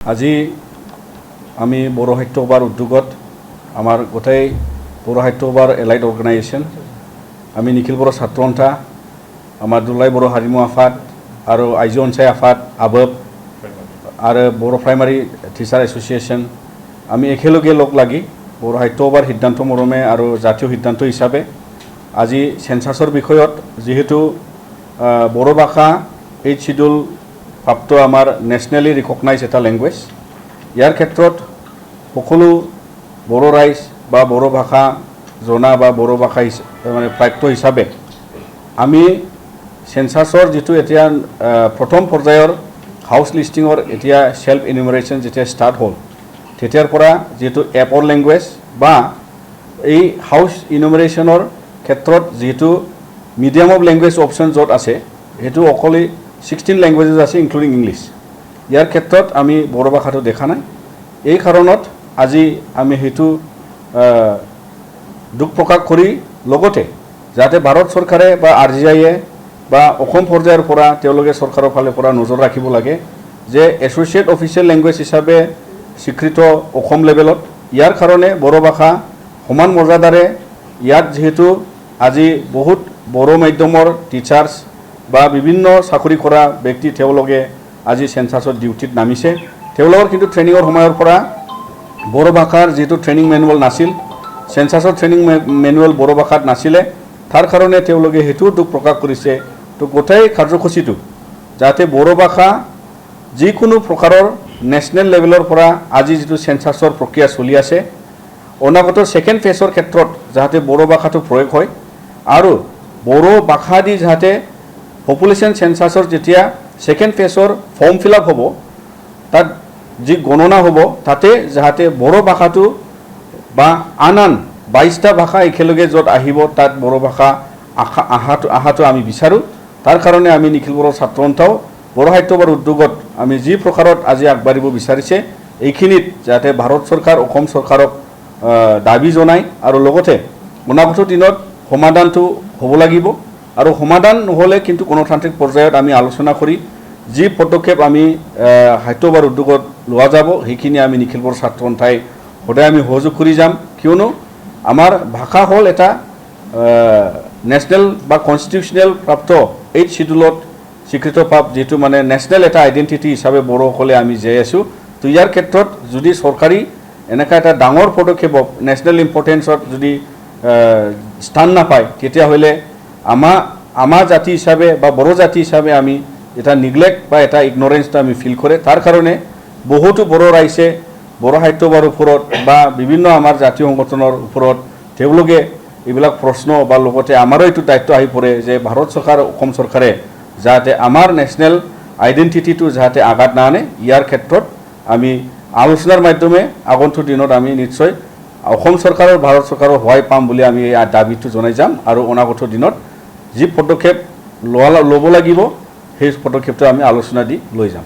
আজি আমি বড়ো সাহিত্য সভাৰ উদ্যোগত আমাৰ গোটেই বড়ো সাহিত্য সভাৰ এলাইড অৰ্গেনাইজেশ্যন আমি নিখিল বড়ো ছাত্ৰ সন্থা আমাৰ দুলাই বড়ো হাৰিমু আফাদ আৰু আইজো অঞ্চল আফাদ আবব আৰু বড়ো প্ৰাইমাৰী টিচাৰ এছ'চিয়েশ্যন আমি একেলগে লগ লাগি বড়ো সাহিত্য সভাৰ সিদ্ধান্ত মৰমে আৰু জাতীয় সিদ্ধান্ত হিচাপে আজি সেন্সাছৰ বিষয়ত যেহেতু বড়ো ভাষা 8th শিডিউল প্ৰাপ্ত আমাৰ নেশ্যনেলি ৰিকগনাইজ এটা লেংগুৱেজ ইয়াৰ ক্ষেত্ৰত সকলো বড়ো ৰাইজ বা বড়ো ভাষা জনা বা বড়ো ভাষা মানে প্ৰাপ্ত হিচাপে আমি সেন্সাছৰ যেটো এতিয়া প্ৰথম পৰ্যায়ৰ হাউচ লিষ্টিঙৰ এতিয়া সেল্ফ এনুমাৰেশ্যন যেতিয়া ষ্টাৰ্ট হ'ল তেতিয়াৰ পৰা যেটো এপৰ লেংগুৱেজ বা এই হাউচ ইনুমাৰেশ্যনৰ ক্ষেত্ৰত যেটো মিডিয়াম অফ লেংগুৱেজ অপশ্যন য'ত আছে হেতু অকলে 16 ল্যাঙ্গুৱেজেস আছে ইনক্লুডিং ইংলিশ ইয়াৰ ক্ষেত্ৰত আমি বড়ো ভাষাটো দেখা নাই এই কাৰণত আজি আমি হেতু দুখ প্ৰকাশ কৰি লগতে যাতে ভাৰত চৰকাৰে বা আৰজিআইয়ে বা অসম পৰ্যায়ৰ পৰা তেওঁলোকে চৰকাৰৰ ফালে পৰা নজৰ ৰাখিব লাগে যে এছ'চিয়েট অফিচিয়েল ল্যাঙ্গুৱেজ হিচাপে স্বীকৃত অসম লেভেলত ইয়াৰ কাৰণে বড়ো ভাষা সমান মৰ্যাদাৰে ইয়াত যেহেতু আজি বহুত বড়ো মাধ্যমৰ টিচাৰ্ছ বা বিভিন্ন চাকৰি কৰা ব্যক্তি তেওঁলোকে আজি সেন্সাছৰ ডিউটিত নামিছে তেওঁলোকৰ কিন্তু ট্ৰেইনিঙৰ সময়ৰ পৰা বড়ো ভাষাৰ যেটো ট্ৰেইনিং মেনুৱেল নাছিল সেন্সাছৰ ট্ৰেইনিং মেনুৱেল বড়ো ভাষাত নাছিলে তাৰ কাৰণে তেওঁলোকে হেতু দুখ প্ৰকাশ কৰিছে তো গোটেই কাৰ্যসূচীটো যাতে বড়ো ভাষা যিকোনো প্ৰকাৰৰ নেশ্যনেল লেভেলৰ পৰা আজি যেটো সেন্সাছৰ প্ৰক্ৰিয়া চলি আছে অনাগত সেকেন্ড ফেজৰ ক্ষেত্ৰত যাতে বড়ো ভাষাটো প্ৰয়োগ হয় আৰু বড়ো ভাষা দি যাতে পপুলেশ্যন সেন্সাছৰ যেতিয়া সেকেন্ড ফেজৰ ফৰ্ম ফিল আপ হ'ব তাত যি গণনা হ'ব তাতে যাতে বড়ো ভাষাটো বা আন 22টা ভাষা একেলগে য'ত আহিব তাত বড়ো ভাষা আহাটো আমি বিচাৰো তাৰ কাৰণে আমি নিখিল বড়ো ছাত্ৰ সন্থাও বড়ো সাহিত্য সভাৰ উদ্যোগত আমি যি প্ৰকাৰত আজি আগবাঢ়িব বিচাৰিছে এইখিনিত যাতে ভাৰত চৰকাৰ অসম চৰকাৰক দাবী জনায় আৰু লগতে অনাগত দিনত সমাধানটো হ'ব লাগিব আৰু সমাধান নহলে কিন্তু গণতান্ত্ৰিক পৰ্যায়ত আমি আলোচনা কৰি যি পদক্ষেপ আমি সাহিত্য সভাৰ উদ্যোগত লোৱা যাব সেইখিনি আমি নিখিল বড়ো ছাত্ৰ সন্থাই সদায় আমি সহযোগ কৰি যাম কিয়নো আমাৰ ভাষা হ'ল এটা নেশ্যনেল বা কনষ্টিটিউচনেল প্ৰাপ্ত 8th শিডিউলত স্বীকৃত প্ৰাপ্ত যেটো মানে নেশ্যনেল এটা আইডেন্টিটি হিচাপে বড়োসকলে আমি জীয়াই আছোঁ তো ইয়াৰ ক্ষেত্ৰত যদি চৰকাৰী এনেকা এটা ডাঙৰ পদক্ষেপক নেশ্যনেল ইম্পৰ্টেঞ্চত যদি স্থান নাপায় তেতিয়াহ'লে আমাৰ জাতি হিচাপে বা বড়ো জাতি হিচাপে আমি এটা নিগলেক্ট বা এটা ইগনোৰেঞ্চটো আমি ফিল কৰে তাৰ কাৰণে বহুতো বড়ো ৰাইজে বড়ো সাহিত্য সভাৰ ওপৰত বা বিভিন্ন আমাৰ জাতীয় সংগঠনৰ ওপৰত তেওঁলোকে এইবিলাক প্ৰশ্ন বা লগতে আমাৰো এইটো দায়িত্ব আহি পৰে যে ভাৰত চৰকাৰ অসম চৰকাৰে যাতে আমাৰ নেশ্যনেল আইডেন্টিটিটো যাতে আঘাত না আনে ইয়াৰ ক্ষেত্ৰত আমি আলোচনাৰ মাধ্যমে আগন্তুক দিনত আমি নিশ্চয় অসম চৰকাৰৰ ভাৰত চৰকাৰৰ সহায় পাম বুলি আমি এই দাবীটো জনাই যাম আৰু অনাগত দিনত যি পদক্ষেপ ল'ব লাগিব সেই পদক্ষেপটো আমি আলোচনা দি লৈ যাম